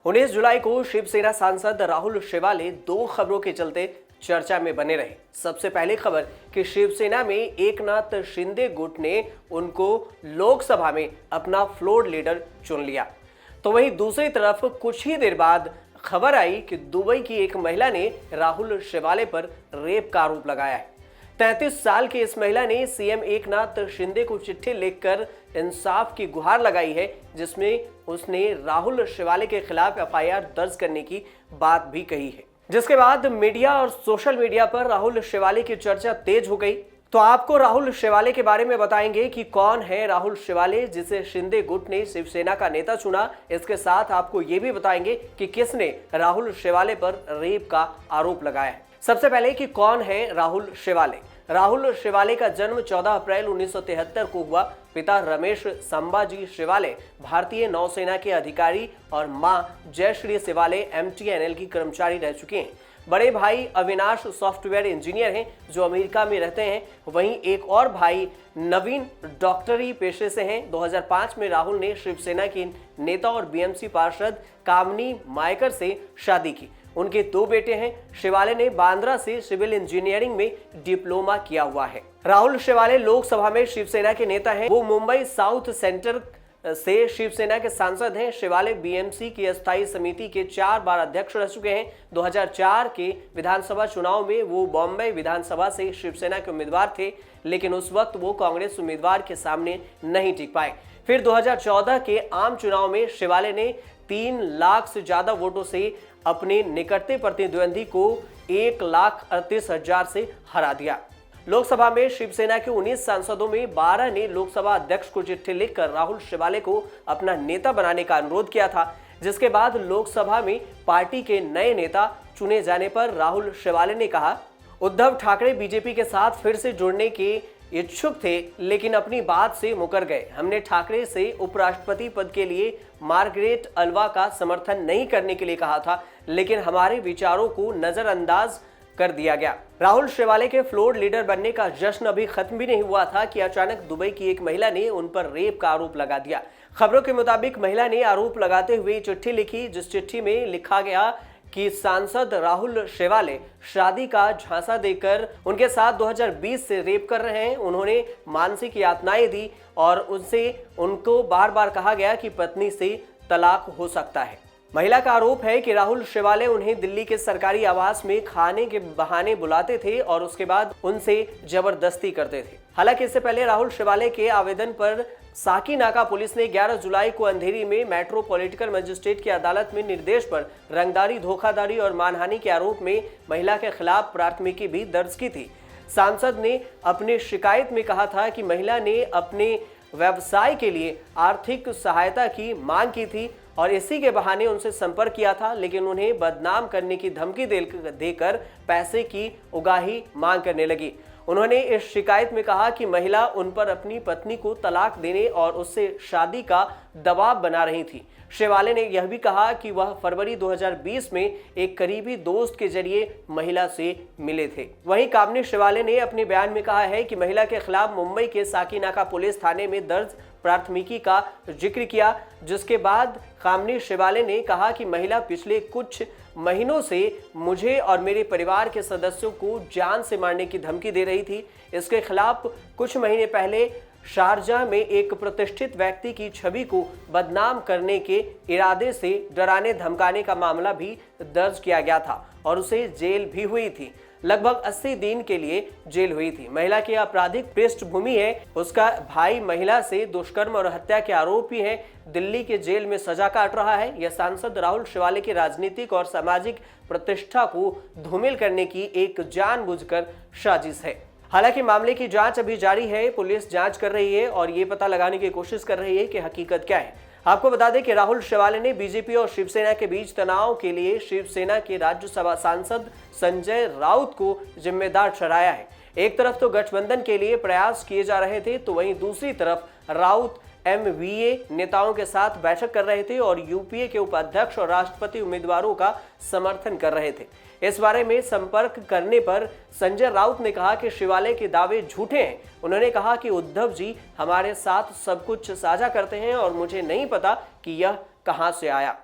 19 जुलाई को शिवसेना सांसद राहुल शेवाले दो खबरों के चलते चर्चा में बने रहे। सबसे पहली खबर कि शिवसेना में एकनाथ शिंदे गुट ने उनको लोकसभा में अपना फ्लोर लीडर चुन लिया। तो वहीं दूसरी तरफ कुछ ही देर बाद खबर आई कि दुबई की एक महिला ने राहुल शेवाले पर रेप का आरोप लगाया है। 33 साल की इस महिला ने सीएम एकनाथ शिंदे को चिट्ठी लिखकर इंसाफ की गुहार लगाई है, जिसमें उसने राहुल शेवाले के खिलाफ एफआईआर दर्ज करने की बात भी कही है। जिसके बाद मीडिया और सोशल मीडिया पर राहुल शेवाले की चर्चा तेज हो गई। तो आपको राहुल शेवाले के बारे में बताएंगे कि कौन है राहुल शेवाले जिसे शिंदे गुट ने शिवसेना का नेता चुना। इसके साथ आपको ये भी बताएंगे कि किसने राहुल शेवाले पर रेप का आरोप लगाया है। सबसे पहले कि कौन है राहुल शेवाले। राहुल शेवाले का जन्म 14 अप्रैल 1973 को हुआ। पिता रमेश संभाजी शेवाले भारतीय नौसेना के अधिकारी और मां जयश्री शेवाले एमटीएनएल की कर्मचारी रह चुके हैं। बड़े भाई अविनाश सॉफ्टवेयर इंजीनियर हैं जो अमेरिका में रहते हैं। वहीं एक और भाई नवीन डॉक्टरी पेशे से हैं। 2005 में राहुल ने शिवसेना की नेता और बीएमसी पार्षद कामनी मायकर से शादी की। उनके दो बेटे हैं। शेवाले ने बांद्रा से सिविल इंजीनियरिंग में डिप्लोमा किया हुआ है। राहुल शेवाले लोकसभा में शिवसेना के नेता हैं। वो मुंबई साउथ सेंटर से शिवसेना के सांसद हैं। शेवाले बीएमसी की अस्थायी समिति के 4 बार अध्यक्ष रह चुके हैं। 2004 के विधानसभा चुनाव में वो बॉम्बे विधानसभा से शिवसेना के उम्मीदवार थे, लेकिन उस वक्त वो कांग्रेस उम्मीदवार के सामने नहीं टिक पाए। फिर 2014 के आम चुनाव में शेवाले ने 3 लाख से ज्यादा वोटों से अपने निकटतम प्रतिद्वंदी को 1,38,000 से हरा दिया। लोकसभा में शिवसेना के 19 सांसदों में 12 ने लोकसभा अध्यक्ष को चिट्ठी लिखकर राहुल शेवाले को अपना नेता बनाने का अनुरोध किया था। जिसके बाद लोकसभा में पार्टी के नए नेता चुने जाने पर राहुल शेवाले ने कहा, उद्धव ठाकरे बीजेपी के साथ फिर से जुड़ने के इच्छुक थे, लेकिन अपनी बात से मुकर गए। हमने ठाकरे से उपराष्ट्रपति पद के लिए मार्गरेट अल्वा का समर्थन नहीं करने के लिए कहा था, लेकिन हमारे विचारों को नजरअंदाज कर दिया गया। राहुल शेवाले के फ्लोर लीडर बनने का जश्न अभी खत्म भी नहीं हुआ था कि अचानक दुबई की एक महिला ने उन पर रेप का आरोप लगा दिया। खबरों के मुताबिक महिला ने आरोप लगाते हुए चिट्ठी लिखी, जिस चिट्ठी में लिखा गया कि सांसद राहुल शेवाले शादी का झांसा देकर उनके साथ 2020 से रेप कर रहे हैं। उन्होंने मानसिक यातनाएं दी और उनको बार बार कहा गया कि पत्नी से तलाक हो सकता है। महिला का आरोप है कि राहुल शेवाले उन्हें दिल्ली के सरकारी आवास में खाने के बहाने बुलाते थे और उसके बाद उनसे जबरदस्ती करते थे। हालांकि इससे पहले राहुल शेवाले के आवेदन पर साकीनाका पुलिस ने 11 जुलाई को अंधेरी में मेट्रोपॉलिटन मजिस्ट्रेट की अदालत में निर्देश पर रंगदारी, धोखाधड़ी और मानहानि के आरोप में महिला के खिलाफ प्राथमिकी भी दर्ज की थी। सांसद ने अपनी शिकायत में कहा था कि महिला ने अपने व्यवसाय के लिए आर्थिक सहायता की मांग की थी और इसी के बहाने उनसे संपर्क किया था, लेकिन उन्हें बदनाम करने की धमकी देकर पैसे की उगाही मांग करने लगी। उन्होंने इस शिकायत में कहा कि महिला उन पर अपनी पत्नी को तलाक देने और उससे शादी का दबाव बना रही थी। शेवाले ने यह भी कहा कि वह फरवरी 2020 में एक करीबी दोस्त के जरिए महिला से मिले थे। वहीं कामनी शेवाले ने अपने बयान में कहा है कि महिला के खिलाफ मुंबई के साकीनाका पुलिस थाने में दर्ज प्राथमिकी का जिक्र किया, जिसके बाद कामनी शेवाले ने कहा कि महिला पिछले कुछ महीनों से मुझे और मेरे परिवार के सदस्यों को जान से मारने की धमकी दे रही थी। इसके खिलाफ कुछ महीने पहले शारजाह में एक प्रतिष्ठित व्यक्ति की छवि को बदनाम करने के इरादे से डराने धमकाने का मामला भी दर्ज किया गया था और उसे जेल भी हुई थी। लगभग 80 दिन के लिए जेल हुई थी। महिला की आपराधिक पृष्ठभूमि है। उसका भाई महिला से दुष्कर्म और हत्या के आरोपी है। दिल्ली के जेल में सजा काट रहा है। यह सांसद राहुल शेवाले की राजनीतिक और सामाजिक प्रतिष्ठा को धूमिल करने की एक जानबूझकर साजिश है। हालांकि मामले की जांच अभी जारी है। पुलिस जांच कर रही है और ये पता लगाने की कोशिश कर रही है कि हकीकत क्या है। आपको बता दें कि राहुल शेवाले ने बीजेपी और शिवसेना के बीच तनाव के लिए शिवसेना के राज्यसभा सांसद संजय राउत को जिम्मेदार ठहराया है। एक तरफ तो गठबंधन के लिए प्रयास किए जा रहे थे, तो वहीं दूसरी तरफ राउत एमवीए नेताओं के साथ बैठक कर रहे थे और यूपीए के उपाध्यक्ष और राष्ट्रपति उम्मीदवारों का समर्थन कर रहे थे। इस बारे में संपर्क करने पर संजय राउत ने कहा कि शेवाले के दावे झूठे हैं। उन्होंने कहा कि उद्धव जी हमारे साथ सब कुछ साझा करते हैं और मुझे नहीं पता कि यह कहां से आया।